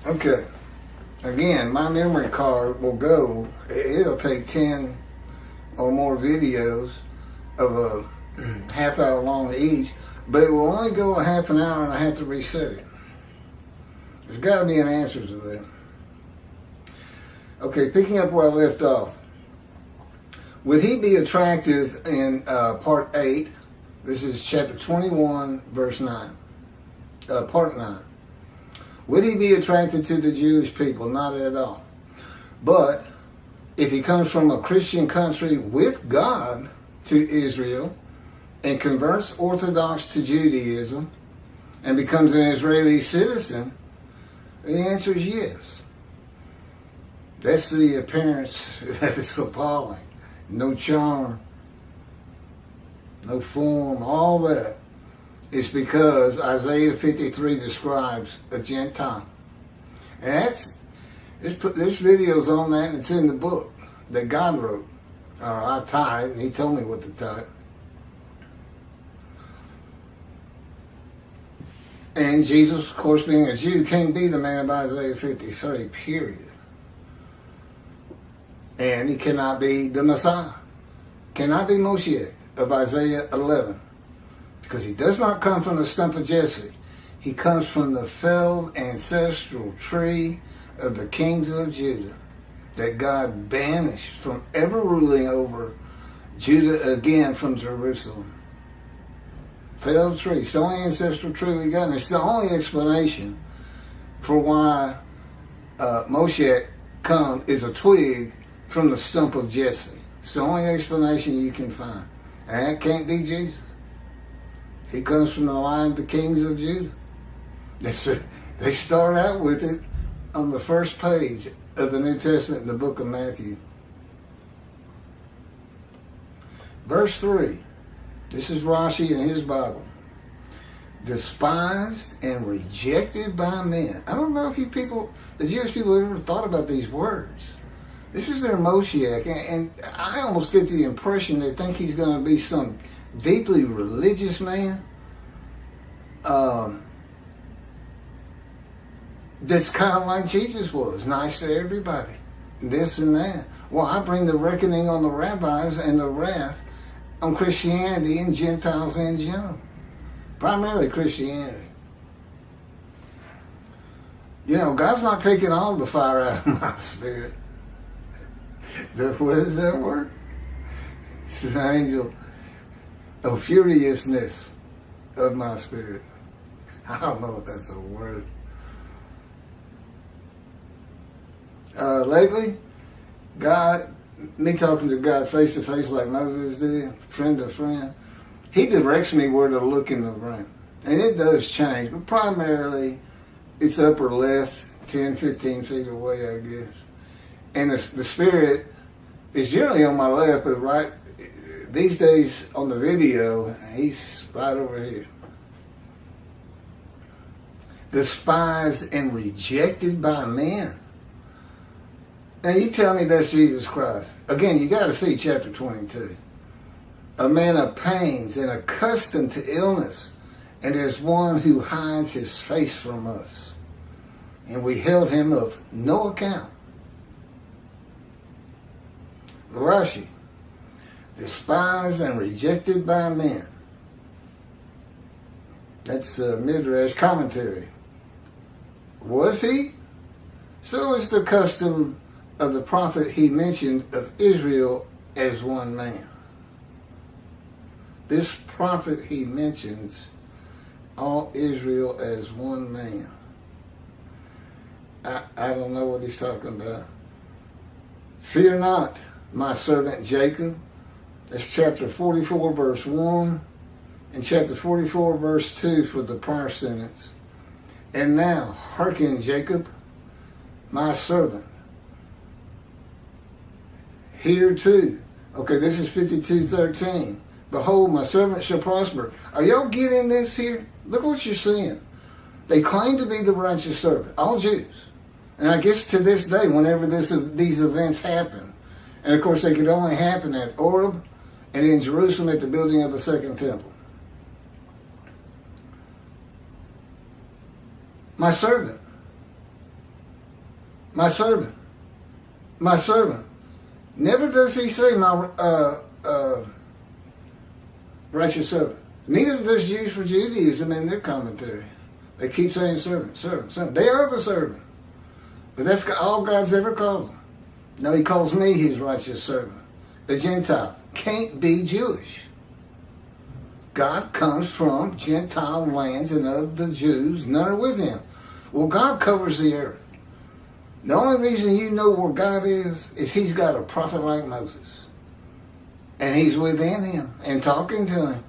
Okay. Again, my memory card will go, it'll take 10 or more videos of a half hour long each, but it will only go a half an hour and I have to reset it. There's got to be an answer to that. Okay, picking up where I left off. Would he be attractive in part 8? This is chapter 21, verse 9. Part 9. Would he be attracted to the Jewish people? Not at all. But if he comes from a Christian country with God to Israel and converts Orthodox to Judaism and becomes an Israeli citizen, the answer is yes. That's the appearance that is appalling. No charm, no form, all that. It's because Isaiah 53 describes a Gentile. And this video's on that, and it's in the book that God wrote. Or I typed, and he told me what to type. And Jesus, of course, being a Jew, can't be the man of Isaiah 53, period. And he cannot be the Messiah. Cannot be Moshiach of Isaiah 11. Because he does not come from the stump of Jesse. He comes from the felled ancestral tree of the kings of Judah that God banished from ever ruling over Judah again from Jerusalem. Felled tree. It's the only ancestral tree we got. And it's the only explanation for why Moshiach come is a twig from the stump of Jesse. It's the only explanation you can find. And that can't be Jesus. He comes from the line of the kings of Judah. They start out with it on the first page of the New Testament in the book of Matthew. Verse 3. This is Rashi in his Bible. Despised and rejected by men. I don't know if you people, the Jewish people, have ever thought about these words. This is their Moshiach, and I almost get the impression they think he's going to be some deeply religious man that's kind of like Jesus was, nice to everybody, this and that. Well, I bring the reckoning on the rabbis and the wrath on Christianity and Gentiles in general, primarily Christianity. You know, God's not taking all the fire out of my spirit. What does that word? It's an angel of furiousness of my spirit. I don't know if that's a word. Lately, God, me talking to God face to face like Moses did, friend to friend, he directs me where to look in the room. And it does change, but primarily it's upper left, 10, 15 feet away, I guess. And the spirit is generally on my left, but right these days on the video, he's right over here. Despised and rejected by men. Now you tell me that's Jesus Christ. Again, you got to see chapter 22. A man of pains and accustomed to illness, and as one who hides his face from us. And we held him of no account. Rashi, despised and rejected by men. That's Midrash commentary. Was he? So is the custom of the prophet he mentioned of Israel as one man. This prophet he mentions all Israel as one man. I don't know what he's talking about. Fear not, my servant Jacob. That's chapter 44, verse 1, and chapter 44, verse 2 for the prior sentence. And now, hearken, Jacob, my servant. Here too. Okay, this is 52:13. Behold, my servant shall prosper. Are y'all getting this here? Look what you're seeing. They claim to be the righteous servant, all Jews. And I guess to this day, whenever these events happen, and of course they could only happen at Oreb and in Jerusalem at the building of the second temple. My servant. My servant. My servant. Never does he say my righteous servant. Neither does Jews for Judaism in their commentary. They keep saying servant, servant, servant. They are the servant. But that's all God's ever called them. No, he calls me his righteous servant. The Gentile can't be Jewish. God comes from Gentile lands, and of the Jews, none are with him. Well, God covers the earth. The only reason you know where God is he's got a prophet like Moses. And he's within him and talking to him,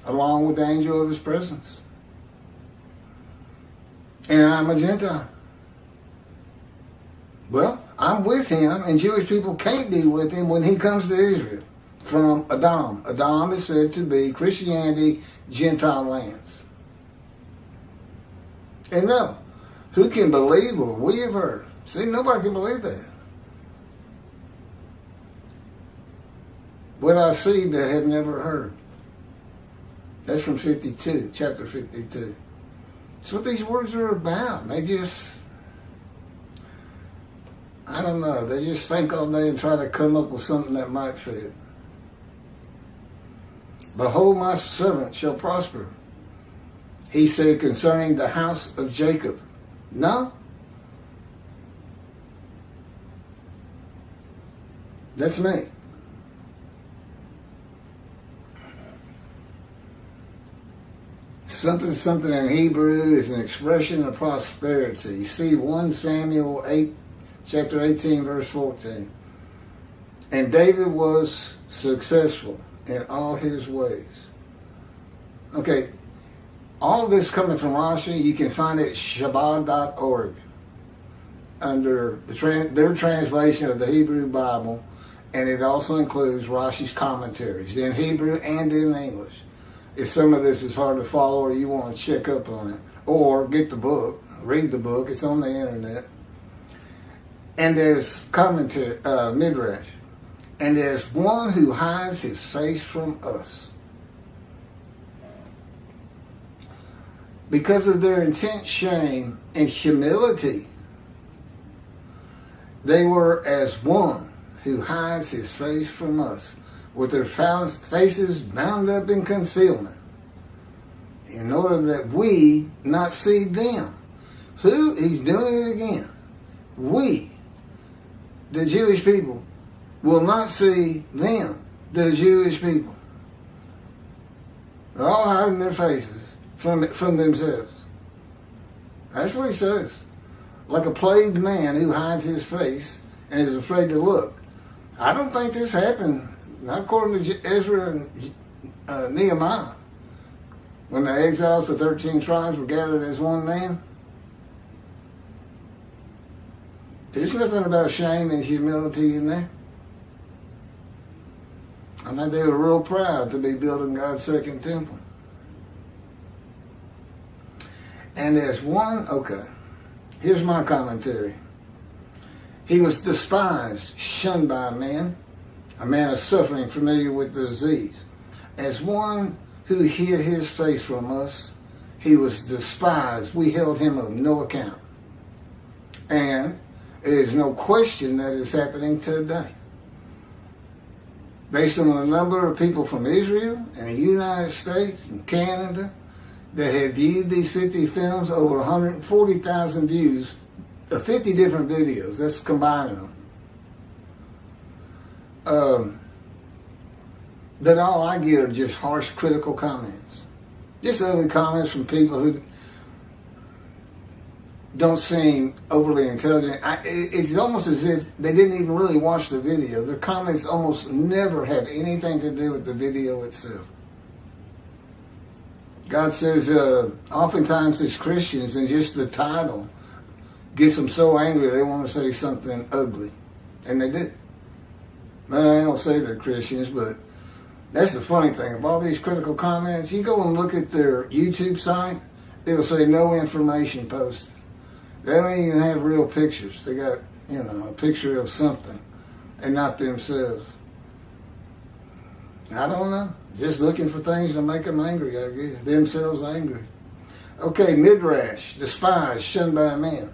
along with the angel of his presence. And I'm a Gentile. Well, I'm with him, and Jewish people can't be with him when he comes to Israel from Edom. Edom is said to be Christianity, Gentile lands. And no, who can believe what we have heard? See, nobody can believe that. What I see that have never heard. That's from 52, chapter 52. That's what these words are about. They just, I don't know, they just think all day and try to come up with something that might fit. Behold, my servant shall prosper. He said concerning the house of Jacob. No. That's me. Something in Hebrew is an expression of prosperity. You see 1 Samuel 8, chapter 18, verse 14. And David was successful in all his ways. Okay, all of this coming from Rashi, you can find it at Shabbat.org under their translation of the Hebrew Bible, and it also includes Rashi's commentaries in Hebrew and in English. If some of this is hard to follow or you want to check up on it, or get the book, read the book, it's on the internet. And as commentary, Midrash, and as one who hides his face from us. Because of their intense shame and humility, they were as one who hides his face from us, with their faces bound up in concealment, in order that we not see them. Who? He's doing it again. We, the Jewish people, will not see them, the Jewish people. They're all hiding their faces from themselves. That's what he says. Like a plagued man who hides his face and is afraid to look. I don't think this happened, not according to Ezra and Nehemiah, when the exiles, the 13 tribes, were gathered as one man. There's nothing about shame and humility in there. I think they were real proud to be building God's second temple. And as one, okay, here's my commentary. He was despised, shunned by men, a man of suffering, familiar with the disease. As one who hid his face from us, he was despised. We held him of no account. And there is no question that is happening today. Based on the number of people from Israel and the United States and Canada that have viewed these 50 films, over 140,000 views of 50 different videos. That's combining them. But all I get are just harsh, critical comments. Just ugly comments from people who don't seem overly intelligent. It's almost as if they didn't even really watch the video. Their comments almost never have anything to do with the video itself. God says oftentimes as Christians, and just the title gets them so angry they want to say something ugly. And they do. Well, I don't say they're Christians, but that's the funny thing. Of all these critical comments, you go and look at their YouTube site, it'll say no information posted. They don't even have real pictures. They got, a picture of something and not themselves. I don't know. Just looking for things to make them angry, I guess. Themselves angry. Okay, Midrash, despised, shunned by men.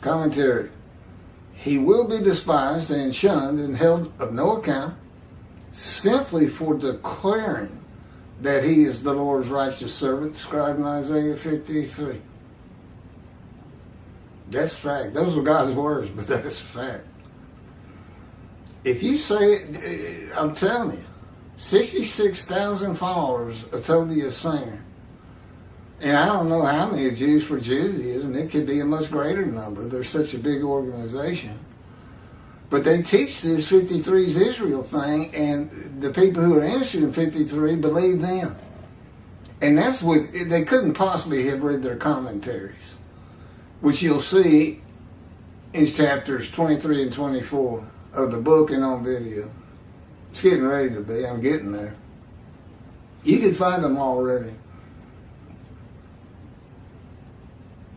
Commentary. He will be despised and shunned and held of no account simply for declaring that he is the Lord's righteous servant, described in Isaiah 53. That's fact. Those are God's words, but that's fact. If you say it, I'm telling you, 66,000 followers of Toby is Singer. And I don't know how many Jews for Judaism. It could be a much greater number. They're such a big organization. But they teach this 53's Israel thing, and the people who are interested in 53 believe them. And that's what, they couldn't possibly have read their commentaries, which you'll see in chapters 23 and 24 of the book and on video. It's getting ready to be. I'm getting there. You can find them already.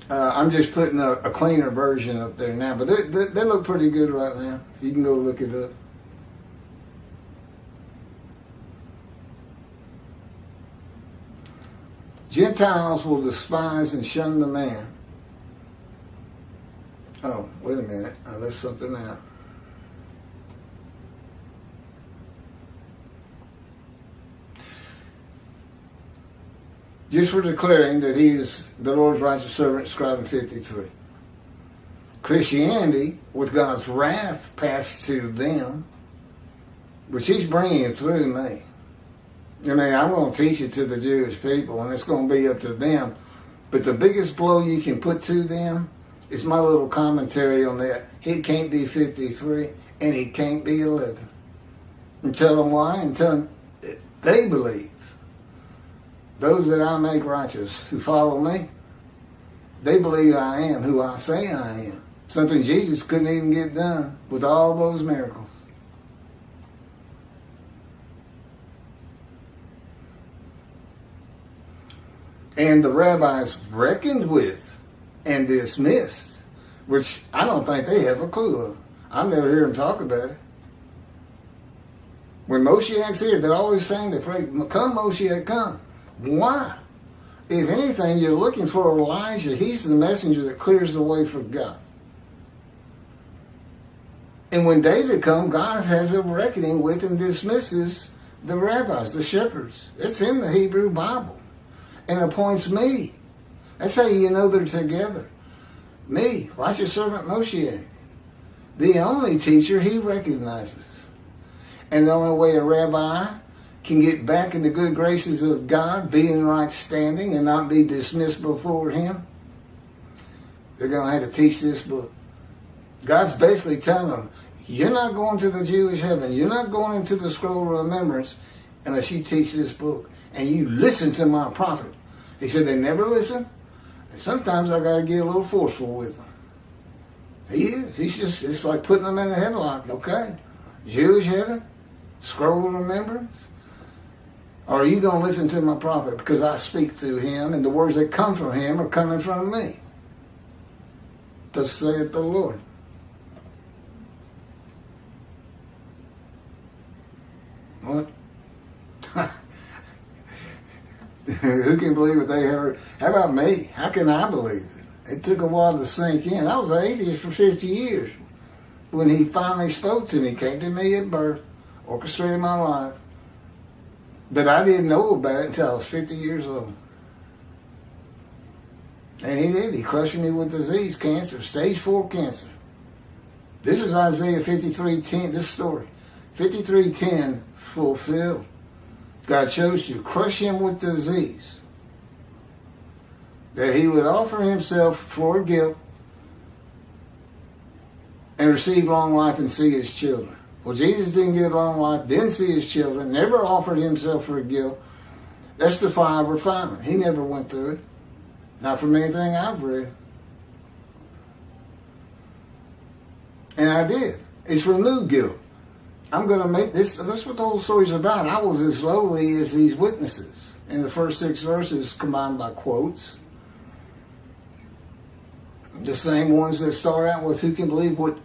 I'm just putting a cleaner version up there now, but they look pretty good right now. You can go look it up. Gentiles will despise and shun the man. Oh, wait a minute. I left something out. Just for declaring that he is the Lord's righteous servant, described in 53. Christianity, with God's wrath passed to them, which he's bringing through me. I mean, I'm going to teach it to the Jewish people, and it's going to be up to them. But the biggest blow you can put to them is my little commentary on that. He can't be 53, and he can't be 11. And tell them why, and tell them they believe. Those that I make righteous, who follow me, they believe I am who I say I am. Something Jesus couldn't even get done with all those miracles. And the rabbis reckoned with and dismissed, which I don't think they have a clue of. I never hear them talk about it. When Moshiach's here, they're always saying, they pray, come Moshiach, come. Why? If anything, you're looking for Elijah. He's the messenger that clears the way for God. And when David comes, God has a reckoning with and dismisses the rabbis, the shepherds. It's in the Hebrew Bible. And appoints me. That's how you know they're together. Me, righteous servant Moshiach. The only teacher he recognizes. And the only way a rabbi can get back in the good graces of God, be in right standing, and not be dismissed before him, they're going to have to teach this book. God's basically telling them, you're not going to the Jewish heaven. You're not going into the scroll of remembrance unless you teach this book. And you listen to my prophet. He said they never listen. And sometimes I got to get a little forceful with them. He is. He's just, it's like putting them in a headlock. Okay. Jewish heaven, scroll of remembrance. Or are you going to listen to my prophet because I speak through him and the words that come from him are coming from me? Thus saith the Lord. What? Who can believe what they heard? How about me? How can I believe it? It took a while to sink in. I was an atheist for 50 years. When he finally spoke to me, came to me at birth, orchestrated my life. But I didn't know about it until I was 50 years old. And he did. He crushed me with disease, cancer, stage 4 cancer. This is Isaiah 53:10, this story. 53:10 fulfilled. God chose to crush him with disease, that he would offer himself for guilt and receive long life and see his children. Well, Jesus didn't get long life, didn't see his children, never offered himself for guilt. That's the fire of refinement. He never went through it. Not from anything I've read. And I did. It's removed guilt. I'm going to make this, that's what the whole story's about. I was as lowly as these witnesses. In the first 6 verses combined by quotes. The same ones that start out with, who can believe what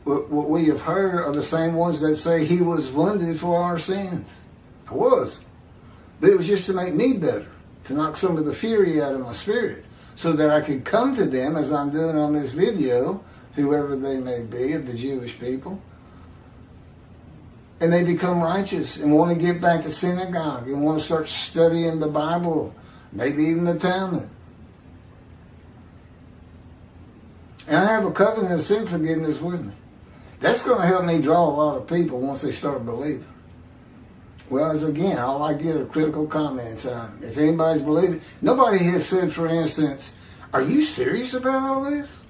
we have heard, are the same ones that say he was wounded for our sins. I was. But it was just to make me better. To knock some of the fury out of my spirit. so that I could come to them as I'm doing on this video, whoever they may be, of the Jewish people, and they become righteous and want to get back to synagogue and want to start studying the Bible, maybe even the Talmud. And I have a covenant of sin forgiveness with me. That's going to help me draw a lot of people once they start believing. Well, as again, all I get are critical comments on. If anybody's believing, nobody has said, for instance, are you serious about all this?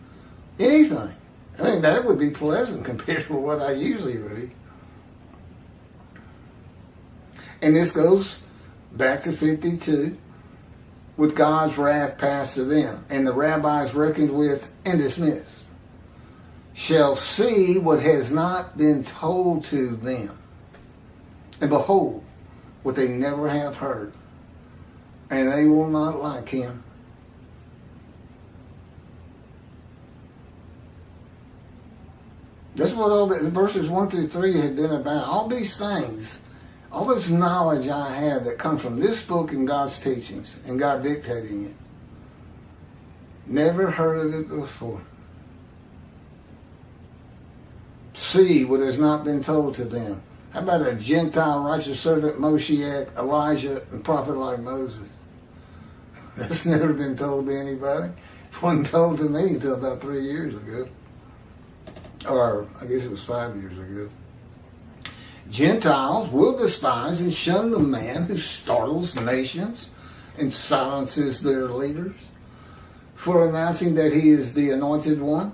Anything. I mean, that would be pleasant compared to what I usually read. And this goes back to 52, with God's wrath passed to them, and the rabbis reckoned with and dismissed, shall see what has not been told to them, and behold, what they never have heard, and they will not like him. That's what all the verses 1 through 3 had been about. All these things, all this knowledge I have that comes from this book and God's teachings and God dictating it. Never heard of it before. See what has not been told to them. How about a Gentile righteous servant, Moshiach, Elijah, and prophet like Moses? That's never been told to anybody. It wasn't told to me until about 3 years ago. Or I guess it was 5 years ago. Gentiles will despise and shun the man who startles nations and silences their leaders for announcing that he is the anointed one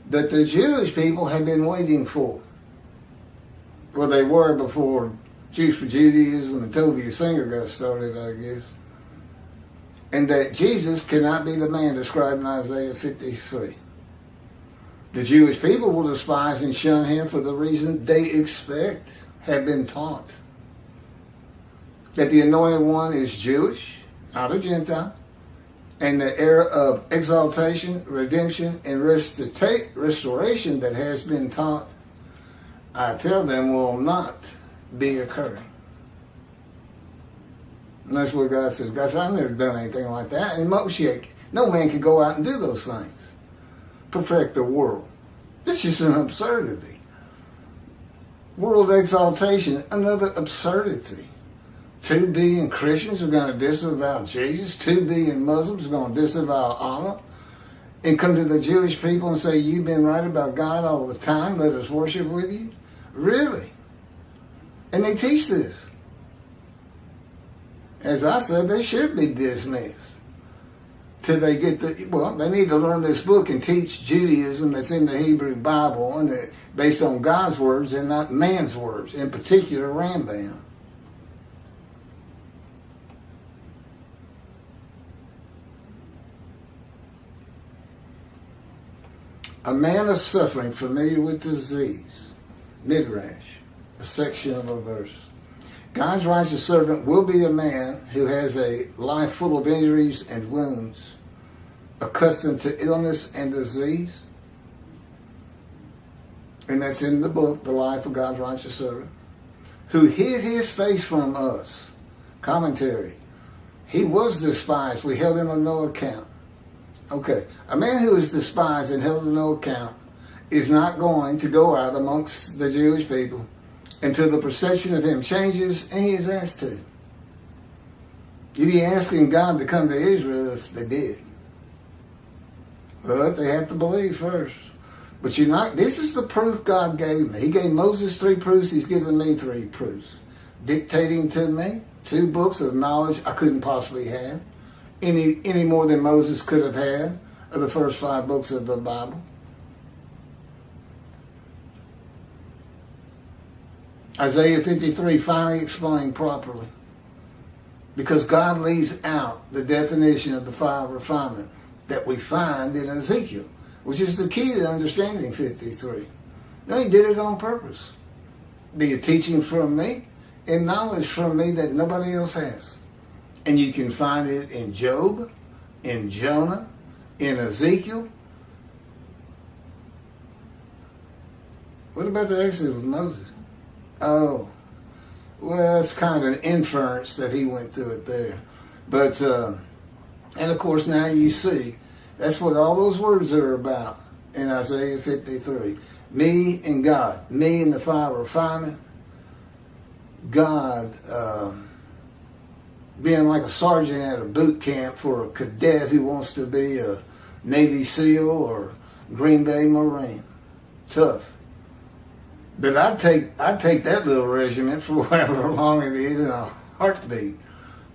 that the Jewish people have been waiting for. Well, they were before Jews for Judaism and Tovia Singer got started, I guess. And that Jesus cannot be the man described in Isaiah 53. The Jewish people will despise and shun him for the reason they expect, have been taught. That the anointed one is Jewish, not a Gentile, and the era of exaltation, redemption, and restoration that has been taught, I tell them, will not be occurring. And that's what God says. God says, I've never done anything like that. And Moshiach, no man can go out and do those things. Perfect the world. It's just an absurdity. World exaltation, another absurdity. 2 billion Christians are going to disavow Jesus. 2 billion Muslims are going to disavow Allah. And come to the Jewish people and say, you've been right about God all the time. Let us worship with you. Really? And they teach this. As I said, they should be dismissed. Till they get they need to learn this book and teach Judaism that's in the Hebrew Bible and based on God's words and not man's words, in particular Rambam. A man of suffering, familiar with disease, Midrash, a section of a verse. God's righteous servant will be a man who has a life full of injuries and wounds, accustomed to illness and disease. And that's in the book, The Life of God's Righteous Servant, who hid his face from us. Commentary. He was despised. We held him on no account. Okay. A man who is despised and held on no account is not going to go out amongst the Jewish people until the perception of him changes and he is asked to. You'd be asking God to come to Israel if they did. But they have to believe first. But you're not, this is the proof God gave me. He gave Moses 3 proofs, he's given me 3 proofs. Dictating to me 2 books of knowledge I couldn't possibly have. Any more than Moses could have had of the first 5 books of the Bible. Isaiah 53 finally explained properly. Because God leaves out the definition of the fire of refinement that we find in Ezekiel, which is the key to understanding 53. No, he did it on purpose. Be a teaching from me and knowledge from me that nobody else has. And you can find it in Job, in Jonah, in Ezekiel. What about the Exodus with Moses? Oh, well, it's kind of an inference that he went through it there. But And of course, now you see, that's what all those words are about in Isaiah 53. Me and God. Me and the fire refinement. God being like a sergeant at a boot camp for a cadet who wants to be a Navy SEAL or Green Bay Marine. Tough. But I'd take that little regiment for however long it is in a heartbeat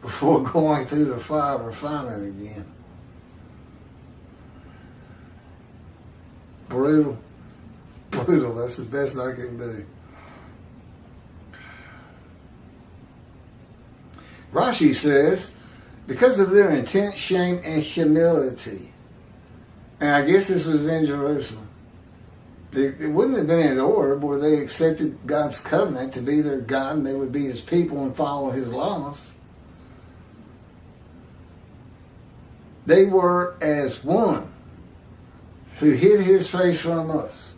before going through the fire refinement again. Brutal. Brutal. That's the best I can do. Rashi says, because of their intense shame and humility, and I guess this was in Jerusalem, it wouldn't have been in order where they accepted God's covenant to be their God and they would be his people and follow his laws. They were as one who hid his face from us.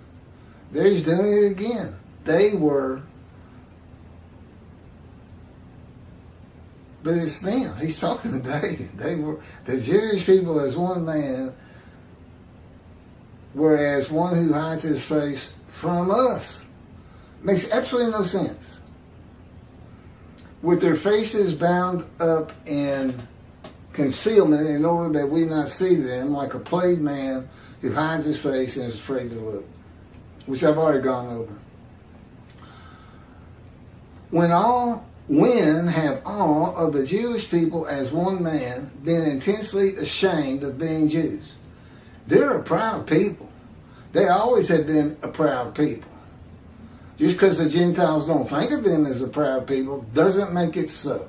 There he's doing it again. They were, but it's them. He's talking today. They were, the Jewish people as one man, whereas one who hides his face from us. Makes absolutely no sense. With their faces bound up in concealment in order that we not see them, like a plagued man who hides his face and is afraid to look, which I've already gone over. When have all of the Jewish people as one man been intensely ashamed of being Jews? They're a proud people. They always have been a proud people. Just because the Gentiles don't think of them as a proud people doesn't make it so.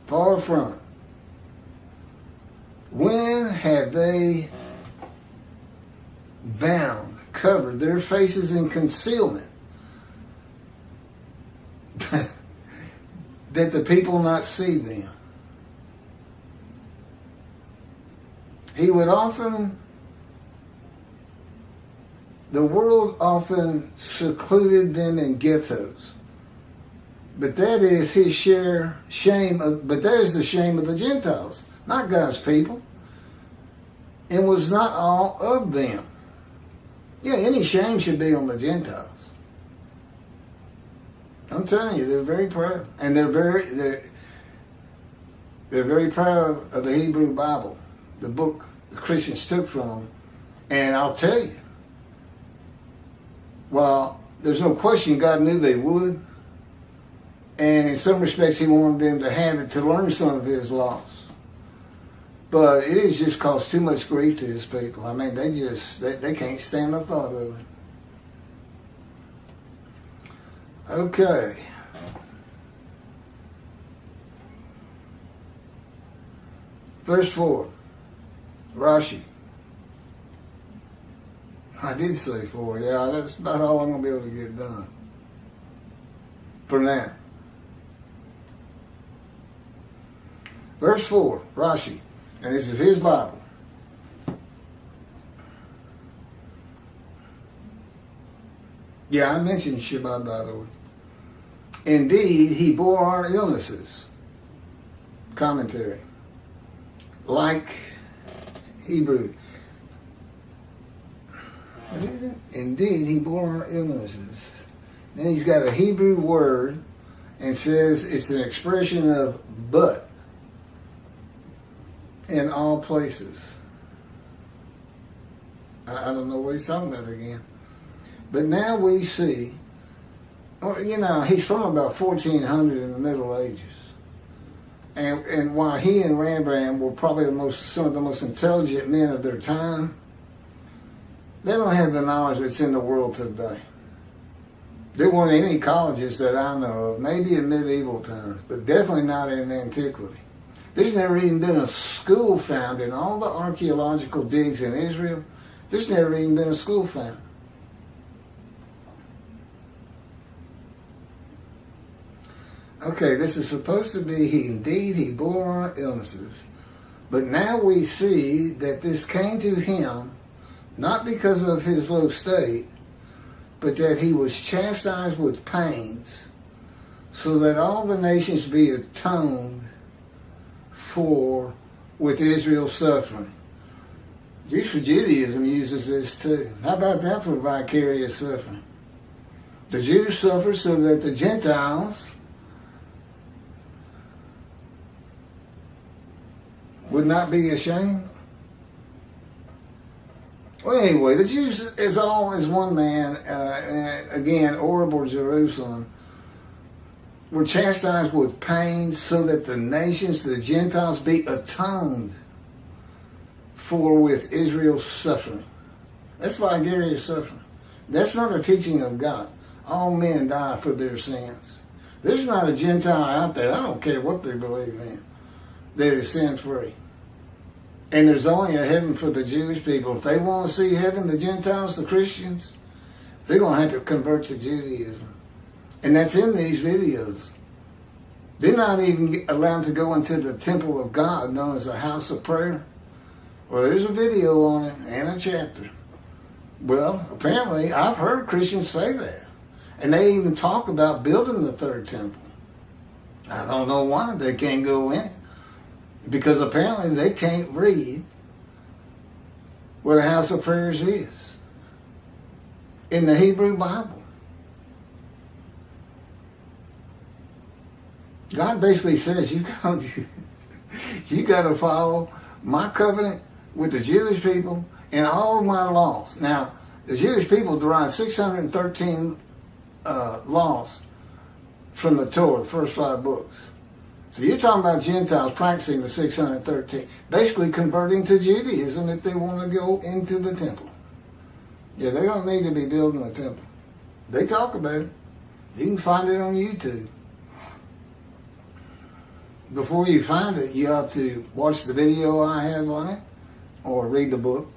Far from it. When have they bound, covered their faces in concealment that the people not see them? The world often secluded them in ghettos. But that is his but that is the shame of the Gentiles, not God's people. And was not all of them. Yeah, any shame should be on the Gentiles. I'm telling you, they're very proud. And they're very proud of the Hebrew Bible, the book the Christians took from them. And I'll tell you, well, there's no question God knew they would. And in some respects, he wanted them to have it to learn some of his laws. But it has just caused too much grief to his people. I mean, they can't stand the thought of it. Okay. Verse 4. Rashi. I did say 4. Yeah, that's about all I'm going to be able to get done. For now. Verse 4. Rashi. And this is his Bible. Yeah, I mentioned Shabbat, by the way. Indeed, he bore our illnesses. Commentary. Like Hebrew. Indeed, he bore our illnesses. Then he's got a Hebrew word and says it's an expression of but in all places. I don't know what he's talking about again. But now we see, he's from about 1400 in the Middle Ages. And while he and Rembrandt were probably some of the most intelligent men of their time, they don't have the knowledge that's in the world today. There weren't any colleges that I know of, maybe in medieval times, but definitely not in antiquity. There's never even been a school found in all the archaeological digs in Israel. There's never even been a school found. Okay, this is supposed to be, indeed he bore our illnesses. But now we see that this came to him not because of his low state, but that he was chastised with pains, so that all the nations be atoned for with Israel's suffering. Jews for Judaism uses this too. How about that for vicarious suffering? The Jews suffer so that the Gentiles would not be ashamed. Well, anyway, the Jews is all as one man, again, horrible Jerusalem, were chastised with pain so that the nations, the Gentiles, be atoned for with Israel's suffering. That's vicarious suffering. That's not a teaching of God. All men die for their sins. There's not a Gentile out there, I don't care what they believe in, that is sin-free. And there's only a heaven for the Jewish people. If they want to see heaven, the Gentiles, the Christians, they're going to have to convert to Judaism. And that's in these videos. They're not even allowed to go into the temple of God, known as a house of prayer. Well, there's a video on it and a chapter. Well, apparently, I've heard Christians say that. And they even talk about building the third temple. I don't know why they can't go in it. Because apparently they can't read what a house of prayers is in the Hebrew Bible. God basically says you got to follow my covenant with the Jewish people and all of my laws. Now, the Jewish people derived 613 laws from the Torah, the first 5 books. So you're talking about Gentiles practicing the 613, basically converting to Judaism if they want to go into the temple. Yeah, they don't need to be building a temple. They talk about it. You can find it on YouTube. Before you find it, you ought to watch the video I have on it or read the book.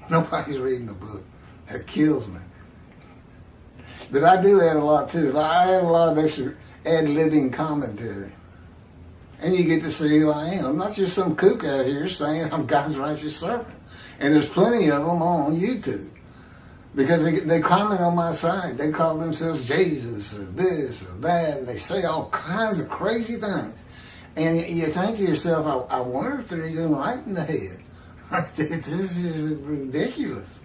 Nobody's reading the book. That kills me. But I do add a lot to it. I add a lot of extra ad-libbing commentary. And you get to see who I am. I'm not just some kook out here saying I'm God's righteous servant. And there's plenty of them on YouTube. Because they comment on my side. They call themselves Jesus or this or that. And they say all kinds of crazy things. And you think to yourself, I wonder if they're even right in the head. This is ridiculous.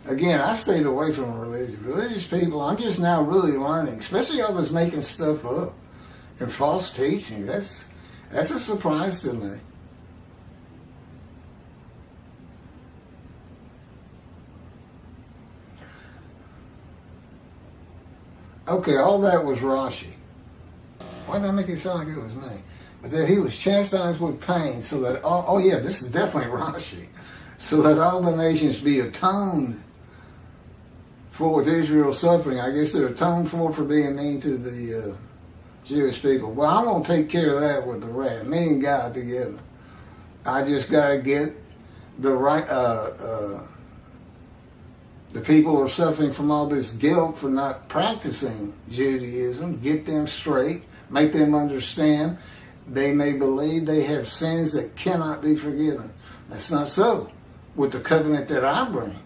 Again, I stayed away from religion. Religious people, I'm just now really learning, especially all this making stuff up and false teaching. That's a surprise to me. Okay, all that was Rashi. Why did I make it sound like it was me? But that he was chastised with pain so that, oh yeah, this is definitely Rashi, so that all the nations be atoned for with Israel's suffering. I guess they're atoned for being mean to the Jewish people. Well, I'm going to take care of that with the wrath. Me and God together. I just got to get the right, the people who are suffering from all this guilt for not practicing Judaism, get them straight, make them understand they may believe they have sins that cannot be forgiven. That's not so with the covenant that I bring.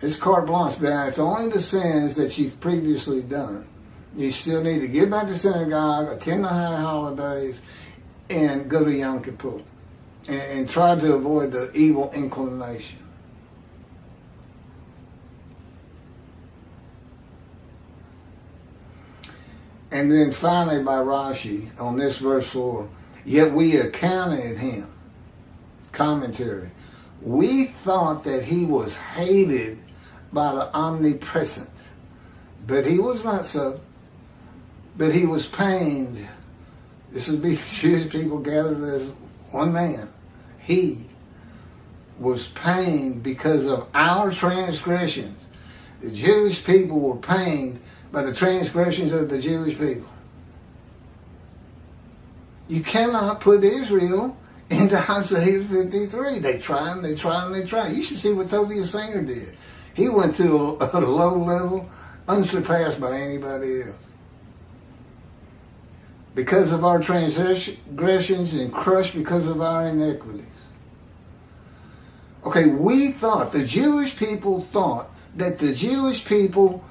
It's carte blanche, but it's only the sins that you've previously done. You still need to get back to synagogue, attend the high holidays, and go to Yom Kippur. And try to avoid the evil inclination. And then finally by Rashi, on this verse 4, yet we accounted him, commentary, we thought that he was hated by the omnipresent, but he was not so. But he was pained. This would be the Jewish people gathered as one man. He was pained because of our transgressions. The Jewish people were pained by the transgressions of the Jewish people. You cannot put Israel into Isaiah 53. They try and they try and they try. You should see what Tobias Singer did. He went to a low level, unsurpassed by anybody else. Because of our transgressions and crushed because of our iniquities. Okay, we thought, the Jewish people thought that the Jewish people